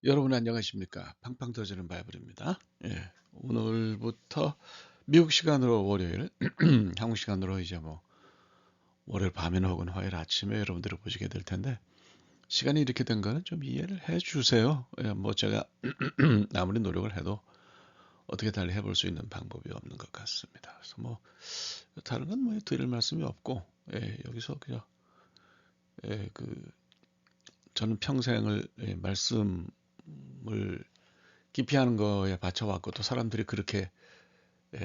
여러분 안녕하십니까? 팡팡 터지는 바이블입니다. 오늘부터 미국 시간으로 월요일, 한국 시간으로 이제 뭐 월요일 밤이나 혹은 화요일 아침에 여러분들을 보시게 될 텐데 시간이 이렇게 된 거는 좀 이해를 해 주세요. 뭐 제가 아무리 노력을 해도 어떻게 달리 해볼 수 있는 방법이 없는 것 같습니다. 그래서 뭐 다른 건 뭐 드릴 말씀이 없고 여기서 그냥 그 저는 평생을 말씀을 기피하는 거에 바쳐왔고 또 사람들이 그렇게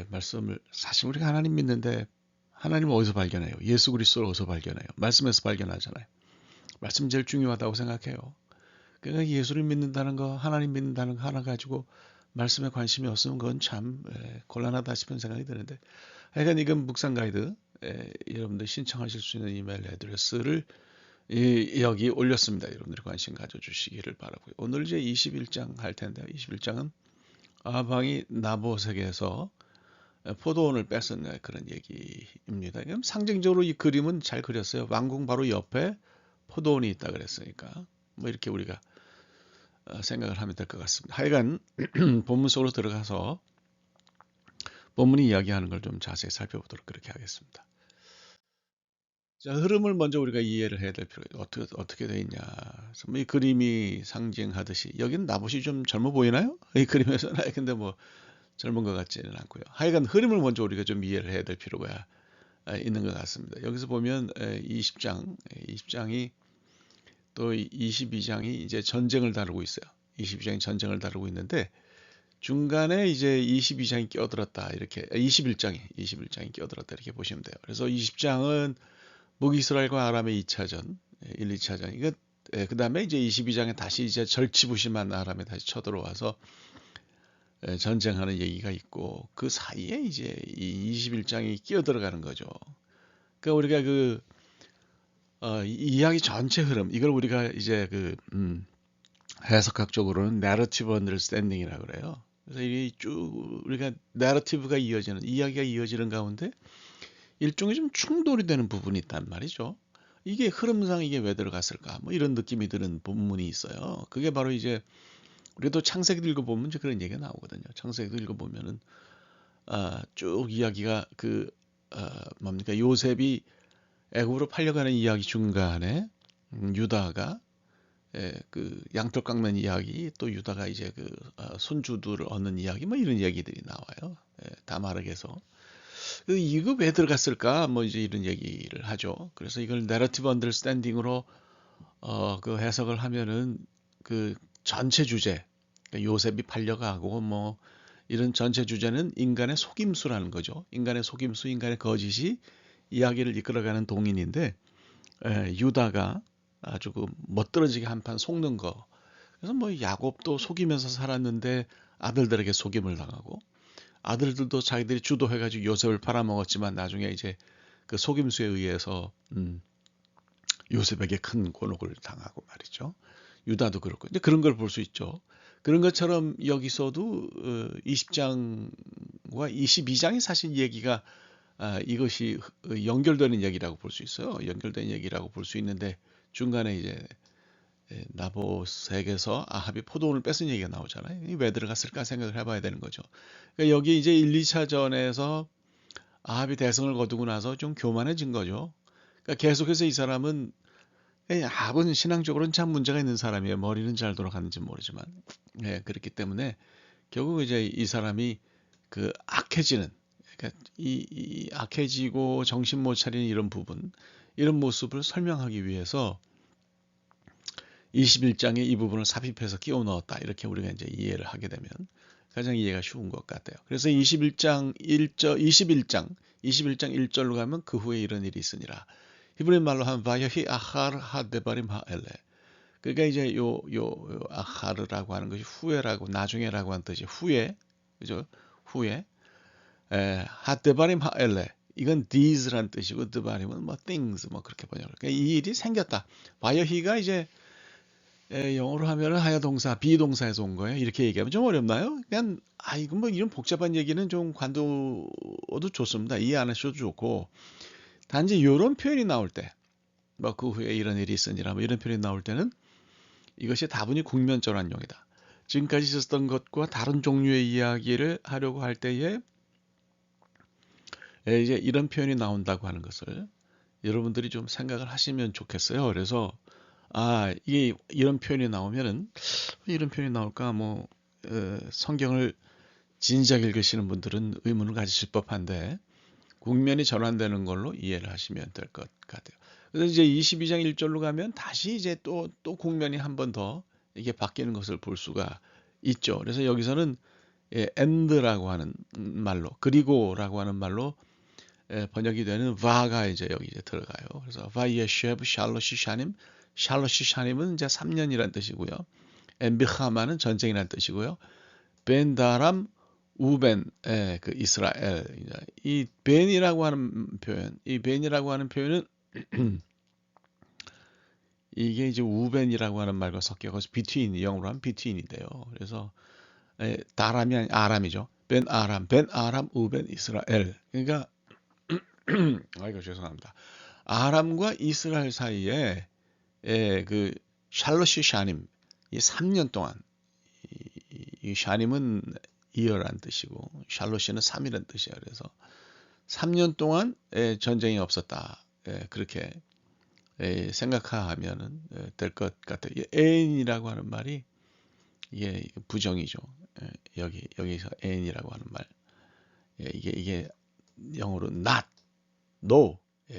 말씀을 사실 우리가 하나님 믿는데 하나님을 어디서 발견해요? 예수 그리스도를 어디서 발견해요? 말씀에서 발견하잖아요. 말씀 제일 중요하다고 생각해요. 그러니까 예수를 믿는다는 거, 하나님 믿는다는 거 하나 가지고 말씀에 관심이 없으면 그건 참 곤란하다 싶은 생각이 드는데 하여간 이건 묵상 가이드 여러분들 신청하실 수 있는 이메일 애드레스를 여기 올렸습니다. 여러분들이 관심 가져주시기를 바라고요. 오늘 이제 21장 할 텐데요. 21장은 아방이 나봇에게서 포도원을 뺏은 그런 얘기입니다. 그럼 상징적으로 이 그림은 잘 그렸어요. 왕궁 바로 옆에 포도원이 있다 그랬으니까 뭐 이렇게 우리가 생각을 하면 될 것 같습니다. 하여간 본문 속으로 들어가서 본문이 이야기하는 걸 좀 자세히 살펴보도록 그렇게 하겠습니다. 자, 흐름을 먼저 우리가 이해를 해야 될 필요가 있어요. 어떻게 돼 있냐. 그래서 뭐이 그림이 상징하듯이 여기는 나봇이 좀 젊어 보이나요? 이 그림에서는 근데 뭐 젊은 것 같지는 않고요. 하여간 흐름을 먼저 우리가 좀 이해를 해야 될 필요가 있는 것 같습니다. 여기서 보면 20장이 또 22장이 이제 전쟁을 다루고 있어요. 22장이 전쟁을 다루고 있는데 중간에 이제 22장이 끼어들었다 이렇게 21장이 끼어들었다 이렇게 보시면 돼요. 그래서 20장은 북이스라엘과 아람의 2차전, 1, 2차전 이거 그 다음에 이제 22장에 다시 이제 절치부심한 아람에 다시 쳐들어와서 전쟁하는 얘기가 있고 그 사이에 이제 이 21장이 끼어들어가는 거죠. 그러니까 우리가 이 이야기 전체 흐름 이걸 우리가 이제 해석학적으로는 narrative understanding이라고 그래요. 그래서 이게 쭉 우리가 narrative가 이어지는 이야기가 이어지는 가운데 일종의 좀 충돌이 되는 부분이 있단 말이죠. 이게 흐름상 이게 왜 들어갔을까? 뭐 이런 느낌이 드는 부분이 있어요. 그게 바로 이제 우리도 창세기 읽어보면 이제 그런 얘기가 나오거든요. 창세기 읽어보면은 쭉 이야기가 뭡니까 요셉이 애굽으로 팔려가는 이야기 중간에 유다가 그 양털 깎는 이야기 또 유다가 이제 손주들을 얻는 이야기 뭐 이런 이야기들이 나와요. 다말에게서 이거 왜 들어갔을까 뭐 이제 이런 얘기를 하죠. 그래서 이걸 내러티브 언더스탠딩으로 그 해석을 하면은 그 전체 주제 그러니까 요셉이 팔려가고 뭐 이런 전체 주제는 인간의 속임수라는 거죠. 인간의 속임수, 인간의 거짓이 이야기를 이끌어가는 동인인데 유다가 아주 그 멋들어지게 한판 속는 거. 그래서 뭐 야곱도 속이면서 살았는데 아들들에게 속임을 당하고 아들들도 자기들이 주도해가지고 요셉을 팔아먹었지만 나중에 이제 그 속임수에 의해서 요셉에게 큰 곤혹을 당하고 말이죠. 유다도 그렇고 이제 그런 걸 볼 수 있죠. 그런 것처럼 여기서도 20장과 22장이 사실 얘기가 이것이 연결되는 얘기라고 볼 수 있어요. 연결된 얘기라고 볼 수 있는데 중간에 이제 나봇에게서 아합이 포도원을 뺏은 얘기가 나오잖아요. 왜 들어갔을까 생각을 해봐야 되는 거죠. 그러니까 여기 이제 1, 2차전에서 아합이 대성을 거두고 나서 좀 교만해진 거죠. 그러니까 계속해서 이 사람은 아합은 신앙적으로는 참 문제가 있는 사람이에요. 머리는 잘 돌아가는지 모르지만 그렇기 때문에 결국 이제 이 사람이 악해지는 그러니까 이 악해지고 정신 못 차리는 이런 부분 이런 모습을 설명하기 위해서 21장에 이 부분을 삽입해서 끼워 넣었다. 이렇게 우리가 이제 이해를 하게 되면 가장 이해가 쉬운 것 같아요. 그래서 21장 1절로 가면 그 후에 이런 일이 있으니라. 히브리 말로 하면 바야히 아하르 하데바림 하엘레. 그러니까 이제 요 아하르라고 하는 것이 후에라고 나중에라고 하는 뜻이 후에 그죠? 후에 하데바림 하엘레. 이건 these란 뜻이고 드바림은 뭐 things 뭐 그렇게 번역을. 그러니까 이 일이 생겼다. 바야히가 이제 영어로 하면은 하야 동사, 비동사에서 온 거예요. 이렇게 얘기하면 좀 어렵나요? 그냥 이거 뭐 이런 복잡한 얘기는 좀 관두어도 좋습니다. 이해 안 하셔도 좋고 단지 이런 표현이 나올 때, 뭐 그 후에 이런 일이 있으니라 뭐 이런 표현이 나올 때는 이것이 다분히 국면 전환용이다. 지금까지 있었던 것과 다른 종류의 이야기를 하려고 할 때에 이제 이런 표현이 나온다고 하는 것을 여러분들이 좀 생각을 하시면 좋겠어요. 그래서 이게 이런 표현이 나오면은 이런 표현이 나올까 성경을 진지하게 읽으시는 분들은 의문을 가지실 법한데 국면이 전환되는 걸로 이해를 하시면 될 것 같아요. 그래서 이제 22장 1절로 가면 다시 이제 또 국면이 한 번 더 이게 바뀌는 것을 볼 수가 있죠. 그래서 여기서는 end라고 하는 말로 그리고라고 하는 말로 번역이 되는 va가 이제 여기 이제 들어가요. 그래서 vayeshev 샬롯이 샤님, 샬롯이 샤님은 이제 3년이란 뜻이고요. 엠비하마는 전쟁이란 뜻이고요. 벤다람 우벤 그 이스라엘 이 벤이라고 하는 표현, 이 벤이라고 하는 표현은 이게 이제 우벤이라고 하는 말과 섞여서 between 영어로 하면 between인데요. 그래서 다람이 아니 아람이죠. 벤 아람 우벤 이스라엘. 그러니까 아이고 죄송합니다. 아람과 이스라엘 사이에 그 샬롯이 샤님 이 3년 동안 이 샤님은 이어란 뜻이고 샬롯이는 3이라는 뜻이야. 그래서 3년 동안 전쟁이 없었다. 그렇게 생각하면은 될 것 같아요. 애인이라고 하는 말이 이게 부정이죠. 여기서 애인이라고 하는 말 이게 영어로 not, no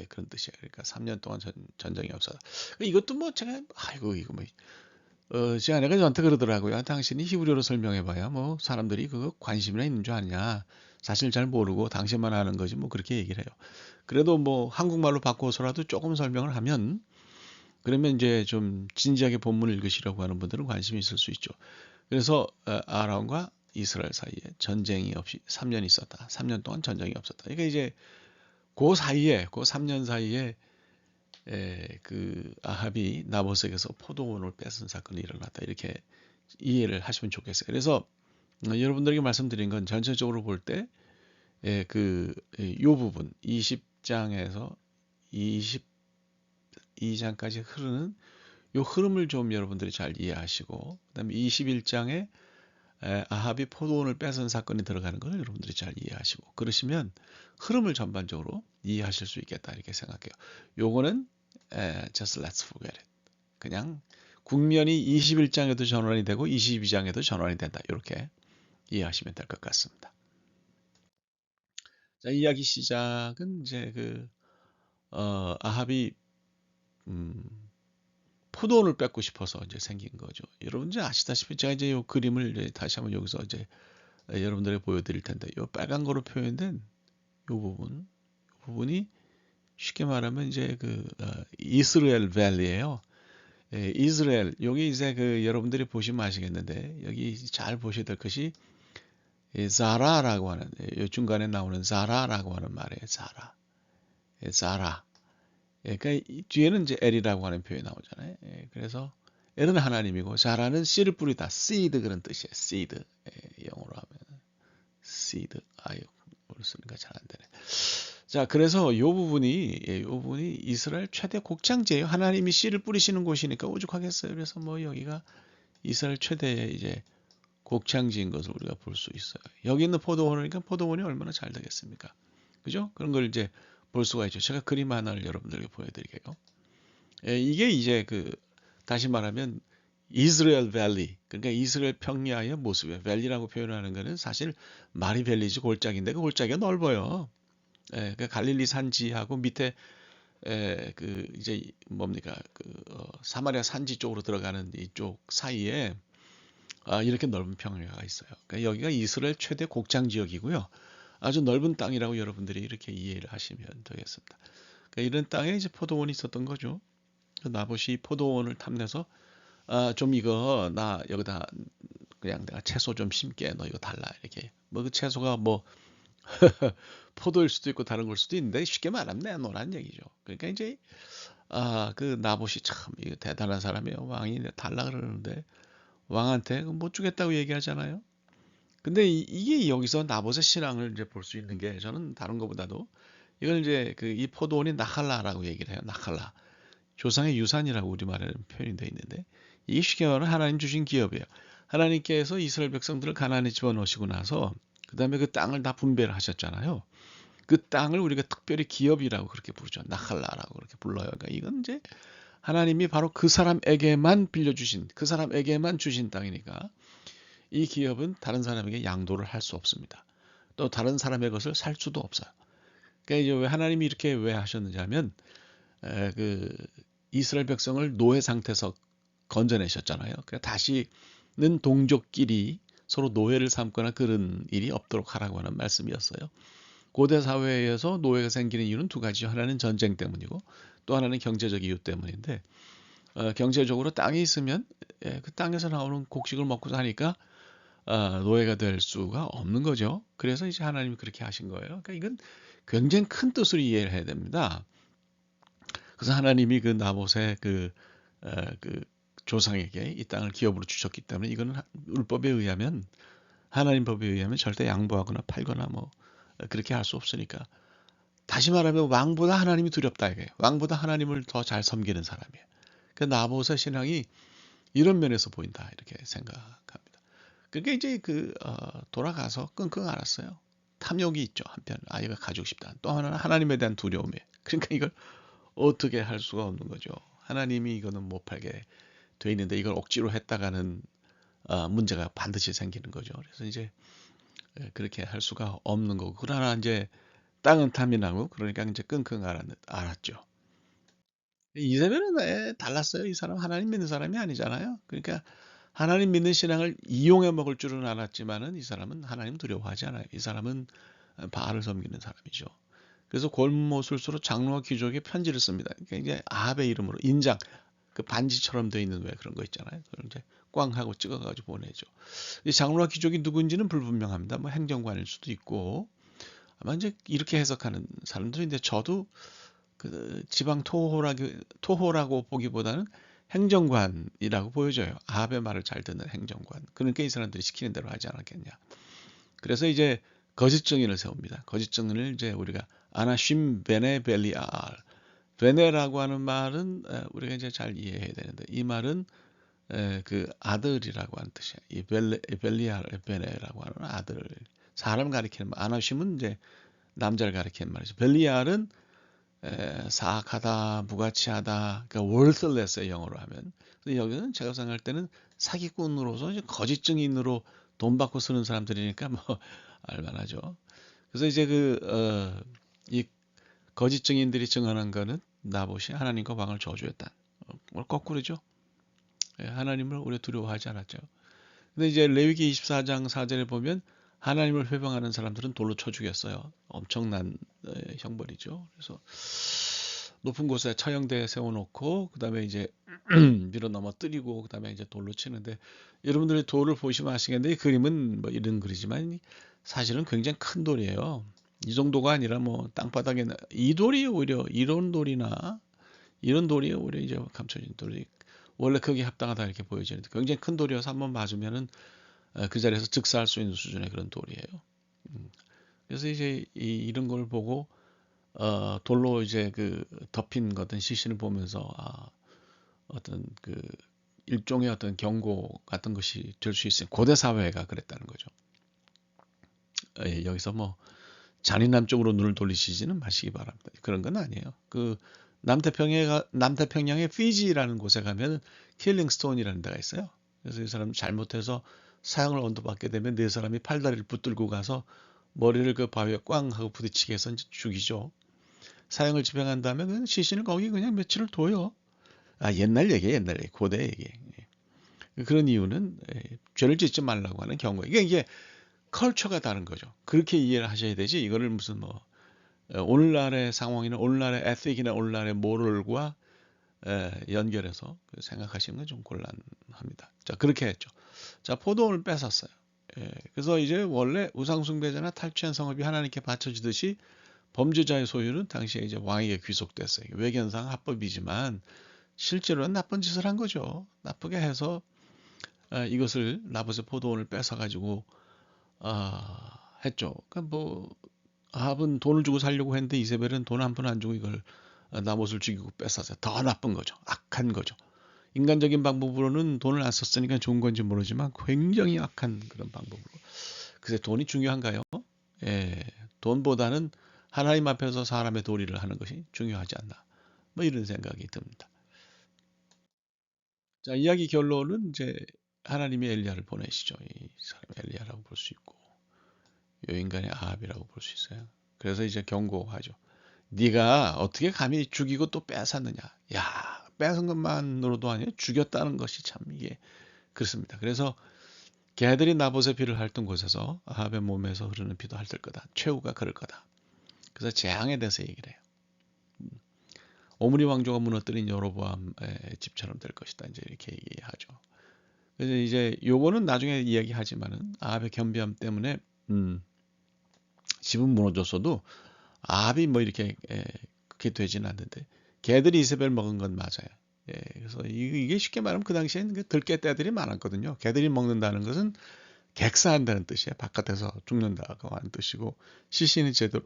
그런 뜻이에요. 그러니까 3년 동안 전쟁이 없었다. 이것도 뭐 제가 아이고 이거 뭐 제 아내가 저한테 그러더라고요. 당신이 히브리어로 설명해봐야 뭐 사람들이 그거 관심이나 있는 줄 아냐. 사실 잘 모르고 당신만 아는 거지 뭐 그렇게 얘기를 해요. 그래도 뭐 한국말로 바꿔서라도 조금 설명을 하면 그러면 이제 좀 진지하게 본문을 읽으시려고 하는 분들은 관심이 있을 수 있죠. 그래서 아람과 이스라엘 사이에 전쟁이 없이 3년 있었다. 3년 동안 전쟁이 없었다. 그러니까 이제 그 사이에 그 3년 사이에 그 아합이 나봇에게서 포도원을 뺏은 사건이 일어났다. 이렇게 이해를 하시면 좋겠어요. 그래서 여러분들에게 말씀드린 건 전체적으로 볼 때 요 부분 20장에서 22장까지 흐르는 요 흐름을 좀 여러분들이 잘 이해하시고 그다음에 21장에 아합이 포도원을 뺏은 사건이 들어가는 걸 여러분들이 잘 이해하시고 그러시면 흐름을 전반적으로 이해하실 수 있겠다 이렇게 생각해요. 요거는 just let's forget it. 그냥 국면이 21장에도 전환이 되고 22장에도 전환이 된다. 이렇게 이해하시면 될 것 같습니다. 자, 이야기 시작은 이제 아합이 포도원을 뺏고 싶어서 이제 생긴 거죠. 여러분 이제 아시다시피 제가 이제 이 그림을 이제 다시 한번 여기서 이제 여러분들에게 보여드릴 텐데, 이 빨간 거로 표현된 이 부분이 쉽게 말하면 이제 이스라엘 밸리예요. 이스라엘 여기 이제 여러분들이 보시면 아시겠는데 여기 잘 보셔야 될 것이 자라라고 하는 요 중간에 나오는 자라라고 하는 말이에요. 자라. 그러니까 뒤에는 이제 엘이라고 하는 표현이 나오잖아요. 그래서 엘은 하나님이고 자라는 씨를 뿌리다. seed 그런 뜻이에요. seed. 영어로 하면 seed. 아유, 오늘 쓰니까 잘 안 되네. 자, 그래서 요 부분이 이스라엘 최대 곡창지예요. 하나님이 씨를 뿌리시는 곳이니까 오죽하겠어요. 그래서 뭐 여기가 이스라엘 최대의 이제 곡창지인 것을 우리가 볼 수 있어요. 여기 있는 포도원이니까 포도원이 얼마나 잘 되겠습니까? 그죠? 그런 걸 이제 볼 수가 있죠. 제가 그림 하나를 여러분들에게 보여드릴게요. 이게 이제 다시 말하면 이스라엘 밸리, 그러니까 이스라엘 평야의 모습이에요. 밸리라고 표현하는 것은 사실 마리 밸리지 골짜기인데 그 골짜기가 넓어요. 그 갈릴리 산지하고 밑에 이제 뭡니까 사마리아 산지 쪽으로 들어가는 이쪽 사이에 이렇게 넓은 평야가 있어요. 그러니까 여기가 이스라엘 최대 곡장 지역이고요. 아주 넓은 땅이라고 여러분들이 이렇게 이해를 하시면 되겠습니다. 그러니까 이런 땅에 이제 포도원이 있었던 거죠. 나봇이 포도원을 탐내서 좀 이거 나 여기다 그냥 내가 채소 좀 심게 너 이거 달라 이렇게 뭐 그 채소가 뭐 포도일 수도 있고 다른 걸 수도 있는데 쉽게 말하면 내놓으란 얘기죠. 그러니까 이제 그 나봇이 참 이거 대단한 사람이에요. 왕이 달라 그러는데 왕한테 못 주겠다고 얘기하잖아요. 근데 이게 여기서 나봇의 신앙을 이제 볼 수 있는 게 저는 다른 것보다도 이걸 이제 이 포도원이 나할라라고 얘기를 해요. 나할라. 조상의 유산이라고 우리말에는 표현이 되어 있는데 이 시계화는 하나님 주신 기업이에요. 하나님께서 이스라엘 백성들을 가나안에 집어넣으시고 나서 그 다음에 그 땅을 다 분배를 하셨잖아요. 그 땅을 우리가 특별히 기업이라고 그렇게 부르죠. 나할라라고 그렇게 불러요. 그러니까 이건 이제 하나님이 바로 그 사람에게만 빌려주신, 그 사람에게만 주신 땅이니까 이 기업은 다른 사람에게 양도를 할 수 없습니다. 또 다른 사람의 것을 살 수도 없어요. 그러니까 이제 왜 하나님이 이렇게 왜 하셨는지 하면 그 이스라엘 백성을 노예 상태에서 건져내셨잖아요. 그러니까 다시는 동족끼리 서로 노예를 삼거나 그런 일이 없도록 하라고 하는 말씀이었어요. 고대 사회에서 노예가 생기는 이유는 두 가지죠. 하나는 전쟁 때문이고 또 하나는 경제적 이유 때문인데 경제적으로 땅이 있으면 그 땅에서 나오는 곡식을 먹고 사니까 노예가 될 수가 없는 거죠. 그래서 이제 하나님이 그렇게 하신 거예요. 그러니까 이건 굉장히 큰 뜻으로 이해를 해야 됩니다. 그래서 하나님이 그 나봇의 그 조상에게 이 땅을 기업으로 주셨기 때문에 이거는 율법에 의하면 하나님 법에 의하면 절대 양보하거나 팔거나 뭐 그렇게 할 수 없으니까 다시 말하면 왕보다 하나님이 두렵다 이거예요. 왕보다 하나님을 더 잘 섬기는 사람이에요. 그 나봇의 신앙이 이런 면에서 보인다 이렇게 생각합니다. 그러니까 이제 돌아가서 끙끙 앓았어요. 탐욕이 있죠 한편 아이가 가지고 싶다. 또 하나는 하나님에 대한 두려움에 그러니까 이걸 어떻게 할 수가 없는 거죠. 하나님이 이거는 못 팔게 돼 있는데 이걸 억지로 했다가는 문제가 반드시 생기는 거죠. 그래서 이제 그렇게 할 수가 없는 거고 그러나 이제 땅은 탐이 나고 그러니까 이제 끙끙 앓았죠. 이세벨은 달랐어요. 이 사람 하나님 믿는 사람이 아니잖아요. 그러니까 하나님 믿는 신앙을 이용해 먹을 줄은 알았지만은 이 사람은 하나님 두려워하지 않아요. 이 사람은 바알을 섬기는 사람이죠. 그래서 골모술수로 장로와 귀족에 편지를 씁니다. 그러니까 이제 아합의 이름으로 인장 그 반지처럼 돼 있는 왜 그런 거 있잖아요. 그걸 이제 꽝 하고 찍어가지고 보내죠. 이 장로와 귀족이 누군지는 불분명합니다. 뭐 행정관일 수도 있고 아마 이제 이렇게 해석하는 사람들인데 저도 그 지방 토호라고 보기보다는 행정관이라고 보여져요. 아합의 말을 잘 듣는 행정관. 그러니까 이 사람들이 시키는 대로 하지 않았겠냐. 그래서 이제 거짓 증인을 세웁니다. 거짓 증인을 이제 우리가 아나심 베네 벨리알 베네라고 하는 말은 우리가 이제 잘 이해해야 되는데 이 말은 그 아들이라고 하는 뜻이야. 이 벨리알 베네라고 하는 아들 사람 가리키는 말. 아나심은 이제 남자를 가리키는 말이죠. 벨리알은 사악하다, 무가치하다, 그러니까 worthless의 영어로 하면. 근데 여기는 제가 생각할 때는 사기꾼으로서 이제 거짓 증인으로 돈 받고 쓰는 사람들이니까 뭐 알만하죠. 그래서 이제 이 거짓 증인들이 증언한 거는 나봇이 하나님과 왕을 저주했다. 거꾸로죠. 하나님을 오래 두려워하지 않았죠. 근데 이제 레위기 24장 4절에 보면 하나님을 회방하는 사람들은 돌로 쳐 죽였어요. 엄청난 형벌이죠. 그래서 높은 곳에 처형대에 세워놓고 그다음에 이제 밀어 넘어뜨리고 그다음에 이제 돌로 치는데 여러분들이 돌을 보시면 아시겠는데 이 그림은 뭐 이런 그리지만 사실은 굉장히 큰 돌이에요. 이 정도가 아니라 뭐 땅바닥에 이 돌이 오히려 이런 돌이 오히려 이제 감춰진 돌이 원래 크기에 합당하다 이렇게 보여지는데 굉장히 큰 돌이어서 한번 맞으면은 그 자리에서 즉사할 수 있는 수준의 그런 돌이에요. 그래서 이제 이런 걸 보고 돌로 이제 그 덮인 어떤 시신을 보면서 어떤 그 일종의 어떤 경고 같은 것이 될 수 있어요. 고대 사회가 그랬다는 거죠. 여기서 뭐 잔인함 쪽으로 눈을 돌리시지는 마시기 바랍니다. 그런 건 아니에요. 그 남태평양의 피지라는 곳에 가면 킬링 스톤이라는 데가 있어요. 그래서 이 사람 잘못해서 사형을 언도받게 되면 네 사람이 팔다리를 붙들고 가서 머리를 그 바위에 꽝 하고 부딪히게 해서 이제 죽이죠. 사형을 집행한 다음에 그 시신을 거기 그냥 며칠을 둬요. 옛날 얘기예요, 옛날 얘기, 고대 얘기. 그런 이유는 죄를 짓지 말라고 하는 경고예요. 이게 컬처가 다른 거죠. 그렇게 이해를 하셔야 되지. 이거를 무슨 뭐 오늘날의 상황이나 오늘날의 에틱이나 오늘날의 모럴과 연결해서 생각하시는 건 좀 곤란합니다. 자, 그렇게 했죠. 자, 포도원을 뺏었어요. 그래서 이제 원래 우상숭배자나 탈취한 성읍이 하나님께 바쳐지듯이 범죄자의 소유는 당시에 이제 왕에게 귀속됐어요. 외견상 합법이지만 실제로는 나쁜 짓을 한 거죠. 나쁘게 해서 이것을 나봇의 포도원을 뺏어가지고 했죠. 그러니까 뭐 아합은 돈을 주고 살려고 했는데 이세벨은 돈 한 푼 안 주고 이걸 나봇을 죽이고 뺏어서 더 나쁜 거죠. 악한 거죠. 인간적인 방법으로는 돈을 안 썼으니까 좋은 건지 모르지만 굉장히 악한 그런 방법으로. 글쎄 돈이 중요한가요? 예, 돈보다는 하나님 앞에서 사람의 도리를 하는 것이 중요하지 않나. 뭐 이런 생각이 듭니다. 자, 이야기 결론은 이제 하나님이 엘리야를 보내시죠. 이 사람 엘리야라고 볼 수 있고 요 인간의 아합이라고 볼 수 있어요. 그래서 이제 경고하죠. 네가 어떻게 감히 죽이고 또 빼앗았느냐. 야, 뺏은 것만으로도 아니에요. 죽였다는 것이 참 이게 그렇습니다. 그래서 개들이 나봇의 피를 핥은 곳에서 아합의 몸에서 흐르는 피도 핥을 거다. 최후가 그럴 거다. 그래서 재앙에 대해서 얘기를 해요. 오므리 왕조가 무너뜨린 여로보암의 집처럼 될 것이다. 이제 이렇게 얘기하죠. 그래서 이제 요거는 나중에 이야기하지만은 아합의 겸비함 때문에 집은 무너졌어도 아합이 뭐 이렇게 그렇게 되지는 않는데 개들이 이세벨 먹은 건 맞아요. 예, 그래서 이게 쉽게 말하면 그 당시에는 들깨떼들이 많았거든요. 개들이 먹는다는 것은 객사한다는 뜻이에요. 바깥에서 죽는다고 하는 뜻이고 시신이 제대로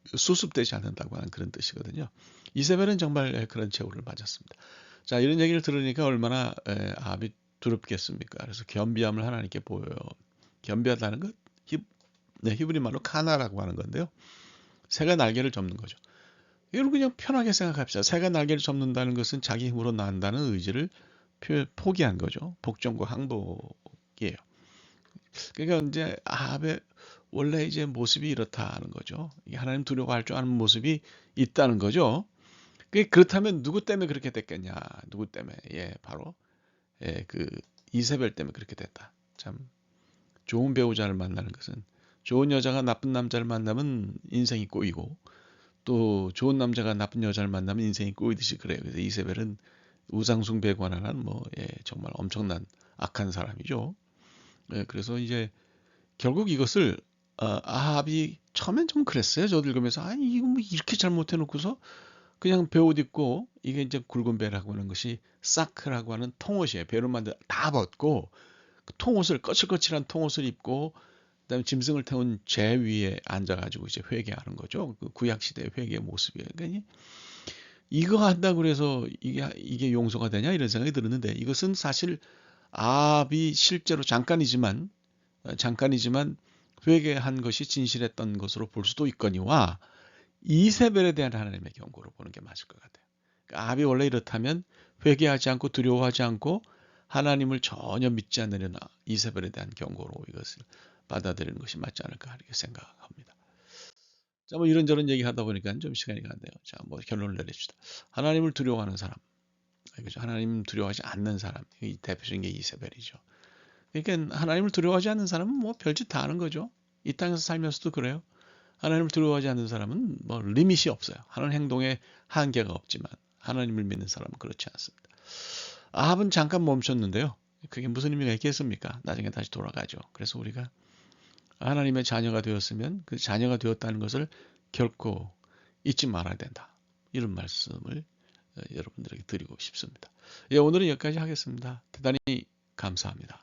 수습되지 않는다고 하는 그런 뜻이거든요. 이세벨은 정말 그런 최후를 맞았습니다. 자, 이런 얘기를 들으니까 얼마나 아합이 두렵겠습니까? 그래서 겸비함을 하나님께 보여요. 겸비하다는 것 히브리 말로 카나라고 하는 건데요. 새가 날개를 접는 거죠. 이걸 그냥 편하게 생각합시다. 새가 날개를 접는다는 것은 자기 힘으로 난다는 의지를 포기한 거죠. 복종과 항복이에요. 그러니까 이제 아합의 원래 이제 모습이 이렇다는 거죠. 하나님 두려워할 줄 아는 모습이 있다는 거죠. 그렇다면 누구 때문에 그렇게 됐겠냐? 누구 때문에? 예, 바로 그 이세벨 때문에 그렇게 됐다. 참 좋은 배우자를 만나는 것은 좋은 여자가 나쁜 남자를 만나면 인생이 꼬이고 또 좋은 남자가 나쁜 여자를 만나면 인생이 꼬이듯이 그래요. 그래서 이세벨은 우상숭배에 관한 정말 엄청난 악한 사람이죠. 예, 그래서 이제 결국 이것을 아합이 처음엔 좀 그랬어요. 저도 읽으면서 아니 이거 뭐 이렇게 잘못해놓고서 그냥 배옷 입고 이게 이제 굵은 배라고 하는 것이 사크라고 하는 통옷이에요. 배로 만든 다 벗고 그 통옷을 거칠거칠한 통옷을 입고 그다음에 짐승을 태운 재 위에 앉아가지고 이제 회개하는 거죠. 그 구약 시대의 회개 모습이에요. 그러니까 이거 한다고 그래서 이게 용서가 되냐 이런 생각이 들었는데 이것은 사실 아합이 실제로 잠깐이지만 회개한 것이 진실했던 것으로 볼 수도 있거니와 이세벨에 대한 하나님의 경고로 보는 게 맞을 것 같아요. 그러니까 아합이 원래 이렇다면 회개하지 않고 두려워하지 않고 하나님을 전혀 믿지 않는 이세벨에 대한 경고로 이것을 받아들이는 것이 맞지 않을까 이렇게 생각합니다. 자, 뭐 이런저런 얘기하다 보니까 좀 시간이 갔네요. 자, 뭐 결론을 내립시다. 하나님을 두려워하는 사람, 그죠? 하나님 두려워하지 않는 사람, 이 대표적인 게 이세벨이죠. 그러니까 하나님을 두려워하지 않는 사람은 뭐 별짓 다 하는 거죠. 이 땅에서 살면서도 그래요. 하나님을 두려워하지 않는 사람은 뭐 리밋이 없어요. 하는 행동에 한계가 없지만 하나님을 믿는 사람은 그렇지 않습니다. 아합은 잠깐 멈췄는데요. 그게 무슨 의미가 있겠습니까? 나중에 다시 돌아가죠. 그래서 우리가 하나님의 자녀가 되었으면 그 자녀가 되었다는 것을 결코 잊지 말아야 된다. 이런 말씀을 여러분들에게 드리고 싶습니다. 예, 오늘은 여기까지 하겠습니다. 대단히 감사합니다.